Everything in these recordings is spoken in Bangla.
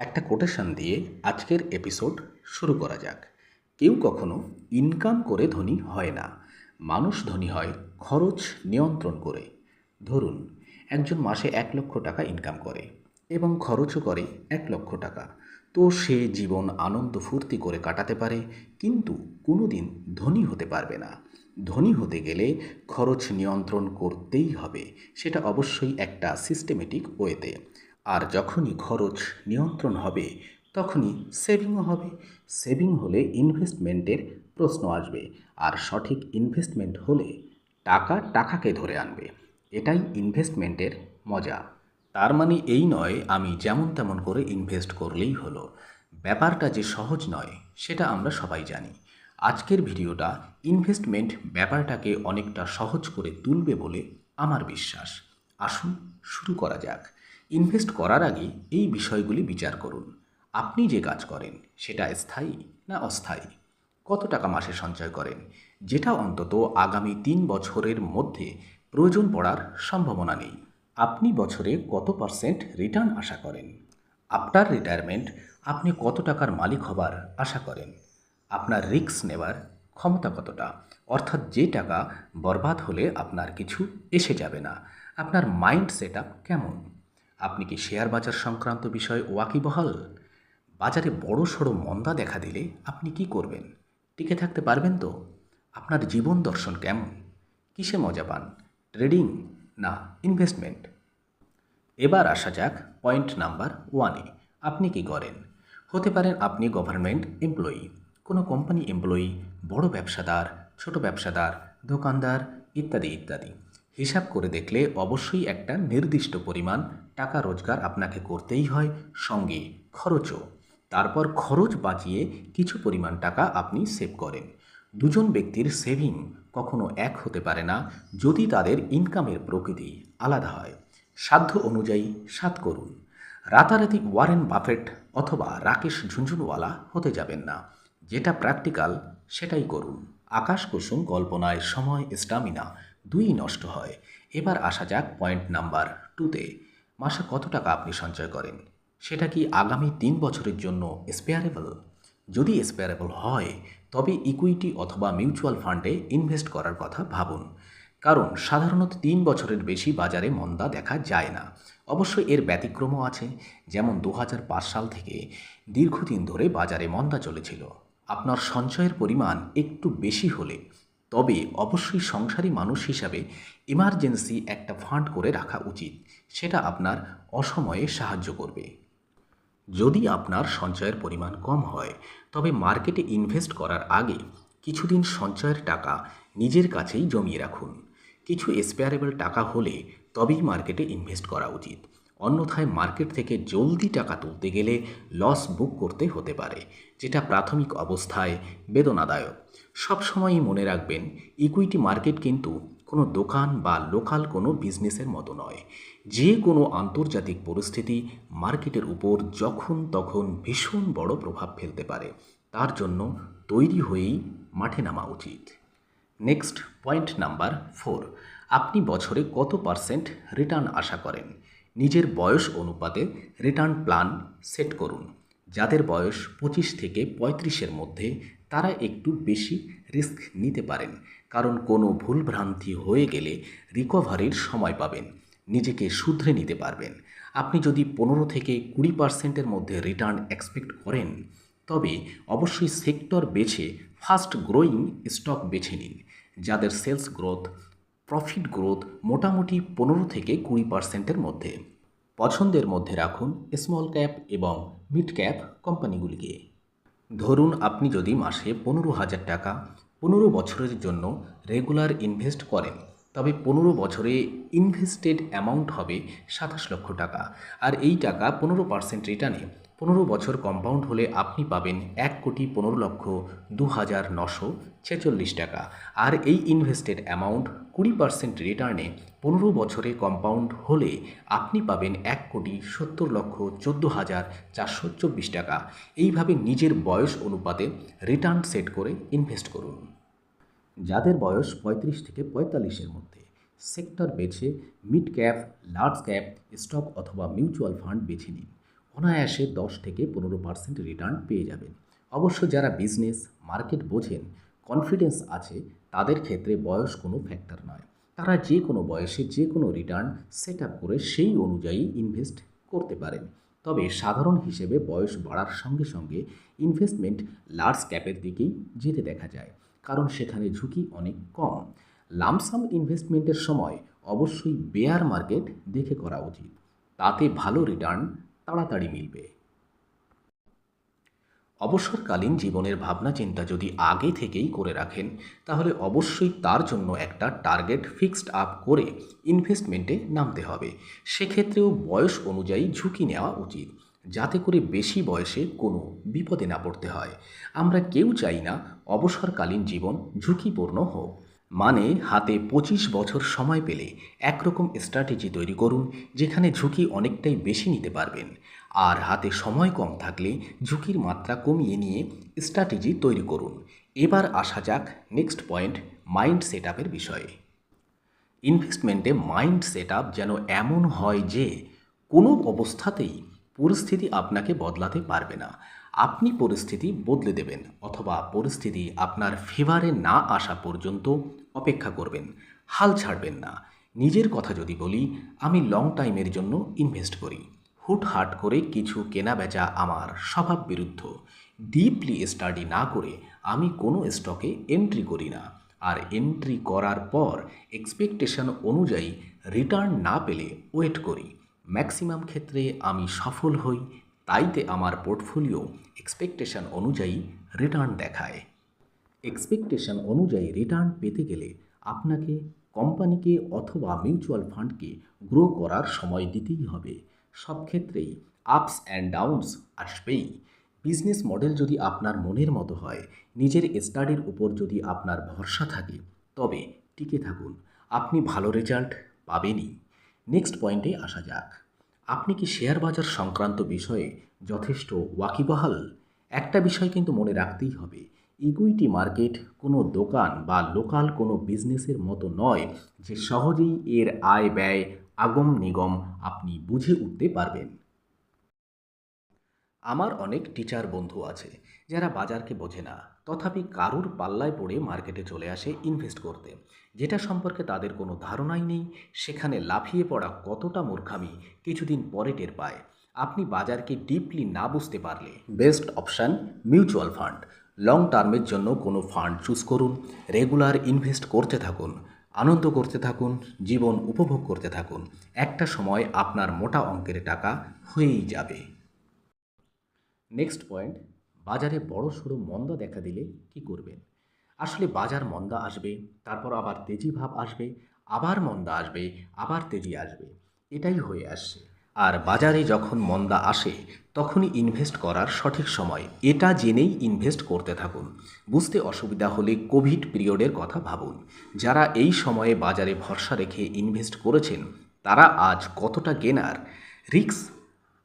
একটা কোটেশন দিয়ে আজকের এপিসোড শুরু করা যাক। কেউ কখনো ইনকাম করে ধনী হয় না, মানুষ ধনী হয় খরচ নিয়ন্ত্রণ করে। ধরুন, একজন মাসে 1 লক্ষ টাকা ইনকাম করে এবং খরচও করে 1 লক্ষ টাকা। তো সে জীবন আনন্দ ফুর্তি করে কাটাতে পারে, কিন্তু কোনোদিন ধনী হতে পারবে না। ধনী হতে গেলে খরচ নিয়ন্ত্রণ করতেই হবে, সেটা অবশ্যই একটা সিস্টেমেটিক ওয়েতে। আর যখনই খরচ নিয়ন্ত্রণ হবে তখনই সেভিংও হবে। সেভিং হলে ইনভেস্টমেন্টের প্রশ্ন আসবে, আর সঠিক ইনভেস্টমেন্ট হলে টাকা টাকাকে ধরে আনবে। এটাই ইনভেস্টমেন্টের মজা। তার মানে এই নয় আমি যেমন তেমন করে ইনভেস্ট করলেই হলো। ব্যাপারটা যে সহজ নয় সেটা আমরা সবাই জানি। আজকের ভিডিওটা ইনভেস্টমেন্ট ব্যাপারটাকে অনেকটা সহজ করে তুলবে বলে আমার বিশ্বাস। আসুন শুরু করা যাক। ইনভেস্ট করার আগে এই বিষয়গুলি বিচার করুন। আপনি যে কাজ করেন সেটা স্থায়ী না অস্থায়ী? কত টাকা মাসে সঞ্চয় করেন, যেটা অন্তত আগামী 3 বছরের মধ্যে প্রয়োজন পড়ার সম্ভাবনা নেই? আপনি বছরে কত পার্সেন্ট রিটার্ন আশা করেন? আফটার রিটায়ারমেন্ট আপনি কত টাকার মালিক হবার আশা করেন? আপনার রিস্ক নেবার ক্ষমতা কতটা? অর্থাৎ যে টাকা বরবাদ হলে আপনার কিছু এসে যাবে না। আপনার মাইন্ড সেট আপ কেমন? আপনি কি শেয়ার বাজার সংক্রান্ত বিষয়ে ওয়াকিবহাল? বাজারে বড় সড়ো মন্দা দেখা দিলে আপনি কি করবেন? টিকে থাকতে পারবেন তো? আপনার জীবন দর্শন কেমন? কিসে মজা পান, ট্রেডিং না ইনভেস্টমেন্ট? এবার আসা যাক পয়েন্ট নাম্বার 1-এ। আপনি কি করেন? হতে পারেন আপনি গভর্নমেন্ট এমপ্লয়ি, কোনো কোম্পানি এমপ্লয়ি, বড় ব্যবসাদার, ছোট ব্যবসাদার, দোকানদার ইত্যাদি ইত্যাদি। হিসাব করে দেখলে অবশ্যই একটা নির্দিষ্ট পরিমাণ টাকা রোজগার আপনাকে করতেই হয়, সঙ্গে খরচও। তারপর খরচ বাঁচিয়ে কিছু পরিমাণ টাকা আপনি সেভ করেন। দুজন ব্যক্তির সেভিং কখনো এক হতে পারে না যদি তাদের ইনকামের প্রকৃতি আলাদা হয়। সাধ্য অনুযায়ী সাধ করুন। রাতারাতি ওয়ারেন বাফেট অথবা রাকেশ ঝুনঝুনওয়ালা হতে যাবেন না। যেটা প্র্যাকটিক্যাল সেটাই করুন। আকাশ কুসুম কল্পনায় সময় স্টামিনা দুই নষ্ট হয়। এবার আসা যাক পয়েন্ট নাম্বার 2-তে। মাসে কত টাকা আপনি সঞ্চয় করেন? সেটা কি আগামী 3 বছরের জন্য স্পেয়ারেবল? যদি স্পেয়ারেবল হয় তবে ইকুইটি অথবা মিউচুয়াল ফান্ডে ইনভেস্ট করার কথা ভাবুন। কারণ সাধারণত 3 বছরের বেশি বাজারে মন্দা দেখা যায় না। অবশ্যই এর ব্যতিক্রমও আছে, যেমন 2005 সাল থেকে দীর্ঘদিন ধরে বাজারে মন্দা চলেছিল। আপনার সঞ্চয়ের পরিমাণ একটু বেশি হলে তবে অবশ্যই সংসারী মানুষ হিসাবে ইমার্জেন্সি একটা ফান্ড করে রাখা উচিত। সেটা আপনার অসময়ে সাহায্য করবে। যদি আপনার সঞ্চয়ের পরিমাণ কম হয় তবে মার্কেটে ইনভেস্ট করার আগে কিছুদিন সঞ্চয়ের টাকা নিজের কাছেই জমিয়ে রাখুন। কিছু স্পেয়ারেবল টাকা হলে তবেই মার্কেটে ইনভেস্ট করা উচিত। অন্যথায় মার্কেট থেকে জলদি টাকা তুলতে গেলে লস বুক করতে হতে পারে, যেটা প্রাথমিক অবস্থায় বেদনাদায়ক। সবসময়ই মনে রাখবেন, ইকুইটি মার্কেট কিন্তু কোনো দোকান বা লোকাল কোনো বিজনেসের মতো নয়। যে কোনো আন্তর্জাতিক পরিস্থিতি মার্কেটের উপর যখন তখন ভীষণ বড় প্রভাব ফেলতে পারে। তার জন্য তৈরি হয়েই মাঠে নামা উচিত। Next point number 4। আপনি বছরে কত পার্সেন্ট রিটার্ন আশা করেন? নিজের বয়স অনুপাতে রিটার্ন প্ল্যান সেট করুন। যাদের বয়স 25 থেকে 35-এর মধ্যে তারা একটু বেশি রিস্ক নিতে পারেন, কারণ কোনো ভুলভ্রান্তি হয়ে গেলে রিকভারির সময় পাবেন, নিজেকে শুধরে নিতে পারবেন। আপনি যদি 15 থেকে 20%-এর মধ্যে রিটার্ন এক্সপেক্ট করেন তবে অবশ্যই সেক্টর বেছে ফাস্ট গ্রোয়িং স্টক বেছে নিন, যাদের সেলস গ্রোথ, প্রফিট গ্রোথ মোটামুটি 15 থেকে 20%-এর মধ্যে। পছন্দের মধ্যে রাখুন স্মল ক্যাপ এবং মিড ক্যাপ কোম্পানিগুলিকে। ধরুন আপনি যদি মাসে 15,000 টাকা 15 বছরের জন্য রেগুলার ইনভেস্ট করেন, তবে 15 বছরে ইনভেস্টেড অ্যামাউন্ট হবে 27 লক্ষ টাকা। আর এই টাকা 15% রিটার্নে 15 বছর কম্পাউন্ড হলে আপনি পাবেন 1,02,946 টাকা। আর এই ইনভেস্টেড অ্যামাউন্ট 20% রিটার্নে 15 বছরে কম্পাউন্ড হলে আপনি পাবেন 1,70,14,424 টাকা। এইভাবে নিজের বয়স অনুপাতে রিটার্ন সেট করে ইনভেস্ট করুন। যাদের বয়স 35 থেকে 45-এর মধ্যে সেক্টর বেছে mid cap, large cap stock অথবা মিউচুয়াল ফান্ড বেছে নিন। অনায়াসে 10 থেকে 15% রিটার্ন পেয়ে যাবেন। অবশ্য যারা বিজনেস মার্কেট বোঝেন, কনফিডেন্স আছে, তাদের ক্ষেত্রে বয়স কোনো ফ্যাক্টর নয়। তারা যে কোনো বয়সে যে কোনো রিটার্ন সেট আপ করে সেই অনুযায়ী ইনভেস্ট করতে পারেন। তবে সাধারণ হিসেবে বয়স বাড়ার সঙ্গে সঙ্গে ইনভেস্টমেন্ট লার্জ ক্যাপের দিকেই যেতে দেখা যায়, কারণ সেখানে ঝুঁকি অনেক কম। লামসাম ইনভেস্টমেন্টের সময় অবশ্যই বেয়ার মার্কেট দেখে করা উচিত, তাতে ভালো রিটার্ন তাড়াতাড়ি মিলবে। অবসরকালীন জীবনের ভাবনা চিন্তা যদি আগে থেকেই করে রাখেন, তাহলে অবশ্যই তার জন্য একটা টার্গেট ফিক্সড আপ করে ইনভেস্টমেন্টে নামতে হবে। সেক্ষেত্রেও বয়স অনুযায়ী ঝুঁকি নেওয়া উচিত, যাতে করে বেশি বয়সে কোনো বিপদে না পড়তে হয়। আমরা কেউ চাই না অবসরকালীন জীবন ঝুঁকিপূর্ণ হোক। মানে হাতে 25 বছর সময় পেলে একরকম স্ট্র্যাটেজি তৈরি করুন, যেখানে ঝুঁকি অনেকটাই বেশি নিতে পারবেন। আর হাতে সময় কম থাকলে ঝুঁকির মাত্রা কমিয়ে নিয়ে স্ট্র্যাটেজি তৈরি করুন। এবার আসা যাক নেক্সট পয়েন্ট, মাইন্ড সেট আপের বিষয়ে। ইনভেস্টমেন্টে মাইন্ড সেট আপ যেন এমন হয় যে কোনো অবস্থাতেই পরিস্থিতি আপনাকে বদলাতে পারবে না। আপনি পরিস্থিতি বদলে দেবেন, অথবা পরিস্থিতি আপনার ফেভারে না আসা পর্যন্ত অপেক্ষা করবেন, হাল ছাড়বেন না। নিজের কথা যদি বলি, আমি লং টাইমের জন্য ইনভেস্ট করি। হুটহাট করে কিছু কেনা বেচা আমার স্বভাব বিরুদ্ধ। ডিপলি স্টাডি না করে আমি কোনো স্টকে এন্ট্রি করি না। আর এন্ট্রি করার পর এক্সপেকটেশন অনুযায়ী রিটার্ন না পেলে ওয়েট করি। ম্যাক্সিমাম ক্ষেত্রে আমি সফল হই, তাইতে আমার পোর্টফোলিও এক্সপেকটেশন অনুযায়ী রিটার্ন দেখায়। এক্সপেকটেশন অনুযায়ী রিটার্ন পেতে গেলে আপনাকে কোম্পানিকে অথবা মিউচুয়াল ফান্ডকে গ্রো করার সময় দিতেই হবে। সব ক্ষেত্রেই আপস অ্যান্ড ডাউনস আসবেই। বিজনেস মডেল যদি আপনার মনের মতো হয়, নিজের স্টাডির উপর যদি আপনার ভরসা থাকে, তবে টিকে থাকুন, আপনি ভালো রেজাল্ট পাবেনই। নেক্সট পয়েন্টে আসা যাক। আপনি কি শেয়ার বাজার সংক্রান্ত বিষয়ে যথেষ্ট ওয়াকিবহাল? একটা বিষয় কিন্তু মনে রাখতেই হবে, ইকুইটি মার্কেট কোনো দোকান বা লোকাল কোনো বিজনেসের মতো নয় যে সহজেই এর আয় ব্যয় আগম নিগম আপনি বুঝে উঠতে পারবেন। আমার অনেক টিচার বন্ধু আছে যারা বাজারকে বোঝে না, তথাপি কারুর পাল্লায় পড়ে মার্কেটে চলে আসে ইনভেস্ট করতে, যেটা সম্পর্কে তাদের কোনো ধারণাই নেই। সেখানে লাফিয়ে পড়া কতটা মূর্খামি কিছুদিন পরে টের পায়। আপনি বাজারকে ডিপলি না বুঝতে পারলে best option mutual fund. Long টার্মের জন্য কোনো ফান্ড চুজ করুন, রেগুলার ইনভেস্ট করতে থাকুন, আনন্দ করতে থাকুন, জীবন উপভোগ করতে থাকুন। একটা সময় আপনার মোটা অঙ্কের টাকা হয়েই যাবে। নেক্সট পয়েন্ট, বাজারে বড় সড়ো মন্দা দেখা দিলে কি করবেন? আসলে বাজার মন্দা আসবে, তারপর আবার তেজি ভাব আসবে, আবার মন্দা আসবে, আবার তেজি আসবে, এটাই হয়ে আসছে। আর বাজারে যখন মন্দা আসে, তখনই ইনভেস্ট করার সঠিক সময়, এটা জেনেই ইনভেস্ট করতে থাকুন। বুঝতে অসুবিধা হলে কোভিড পিরিয়ডের কথা ভাবুন। যারা এই সময়ে বাজারে ভরসা রেখে ইনভেস্ট করেছেন, তারা আজ কতটা গেনার। রিস্ক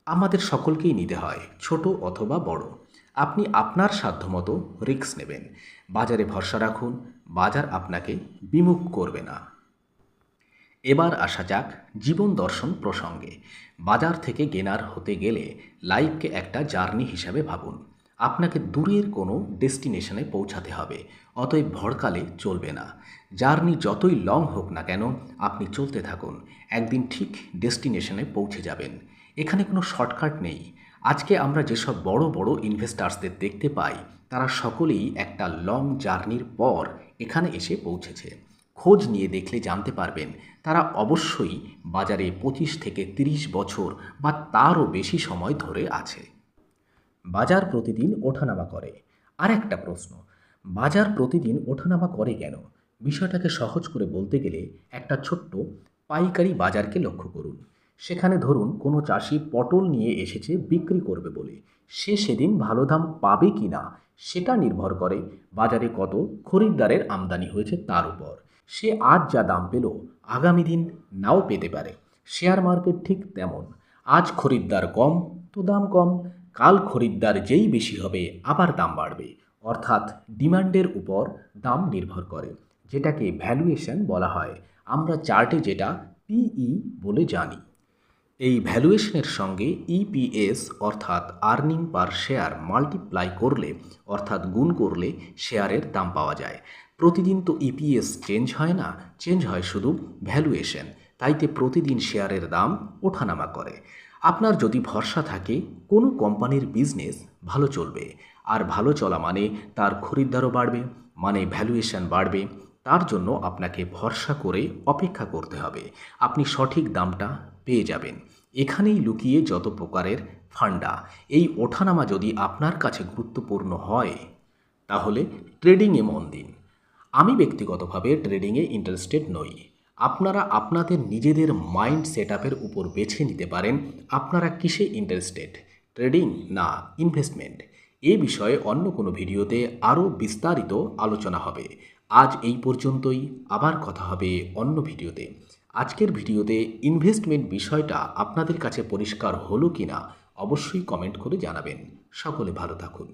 আমাদের সকলকেই নিতে হয়, ছোট অথবা বড়। আপনি আপনার সাধ্যমতো রিস্ক নেবেন। বাজারে ভরসা রাখুন, বাজার আপনাকে বিমুখ করবে না। এবার আসা যাক জীবন দর্শন প্রসঙ্গে। বাজার থেকে গেনার হতে গেলে লাইফকে একটা জার্নি হিসাবে ভাবুন। আপনাকে দূরের কোনো ডেস্টিনেশনে পৌঁছাতে হবে, অতএব ভড়কালে চলবে না। জার্নি যতই লং হোক না কেন, আপনি চলতে থাকুন, একদিন ঠিক ডেস্টিনেশনে পৌঁছে যাবেন। এখানে কোনো শর্টকাট নেই। আজকে আমরা যেসব বড় বড় ইনভেস্টার্সদের দেখতে পাই, তারা সকলেই একটা লং জার্নির পর এখানে এসে পৌঁছেছে। খোঁজ নিয়ে দেখলে জানতে পারবেন তারা অবশ্যই বাজারে 25 থেকে 30 বছর বা তারও বেশি সময় ধরে আছে। বাজার প্রতিদিন ওঠানামা করে। আর একটা প্রশ্ন, বাজার প্রতিদিন ওঠানামা করে কেন? বিষয়টাকে সহজ করে বলতে গেলে একটা ছোট্ট পাইকারি বাজারকে লক্ষ্য করুন। সেখানে ধরুন কোনো চাষি পটল নিয়ে এসেছে বিক্রি করবে বলে, সে সেদিন ভালো দাম পাবে কি না সেটা নির্ভর করে বাজারে কত খরিদ্দারের আমদানি হয়েছে তার উপর। সে আজ যা দাম পেল, আগামী দিন নাও পেতে পারে। শেয়ার মার্কেট ঠিক তেমন, আজ খরিদ্দার কম তো দাম কম, কাল খরিদ্দার যেই বেশি হবে আবার দাম বাড়বে। অর্থাৎ ডিমান্ডের উপর দাম নির্ভর করে, যেটাকে ভ্যালুয়েশন বলা হয়। আমরা চার্টে যেটা পিই বলে জানি। এই ভ্যালুয়েশনের সঙ্গে ইপিএস অর্থাৎ আর্নিং পার শেয়ার মাল্টিপ্লাই করলে অর্থাৎ গুণ করলে শেয়ারের দাম পাওয়া যায়। প্রতিদিন তো ইপিএস চেঞ্জ হয় না, চেঞ্জ হয় শুধু ভ্যালুয়েশন। তাইতে প্রতিদিন শেয়ারের দাম ওঠানামা করে। আপনার যদি ভরসা থাকে কোনো কোম্পানির বিজনেস ভালো চলবে, আর ভালো চলা মানে তার খরিদ্দারও বাড়বে, মানে ভ্যালুয়েশন বাড়বে, তার জন্য আপনাকে ভরসা করে অপেক্ষা করতে হবে। আপনি সঠিক দামটা পেয়ে যাবেন। এখানেই লুকিয়ে যত প্রকারের ফান্ডা। এই ওঠানামা যদি আপনার কাছে গুরুত্বপূর্ণ হয় তাহলে ট্রেডিংয়ে মন দিন। আমি ব্যক্তিগতভাবে ট্রেডিংয়ে ইন্টারেস্টেড নই। আপনারা আপনাদের নিজেদের মাইন্ড সেটআপের উপর বেছে নিতে পারেন আপনারা কিসে ইন্টারেস্টেড, ট্রেডিং না ইনভেস্টমেন্ট। এ বিষয়ে অন্য কোনো ভিডিওতে আরও বিস্তারিত আলোচনা হবে। আজ এই পর্যন্তই, আবার কথা হবে অন্য ভিডিওতে। আজকের ভিডিওতে ইনভেস্টমেন্ট বিষয়টা আপনাদের কাছে পরিষ্কার হলো কিনা অবশ্যই কমেন্ট করে জানাবেন। সকলে ভালো থাকুন।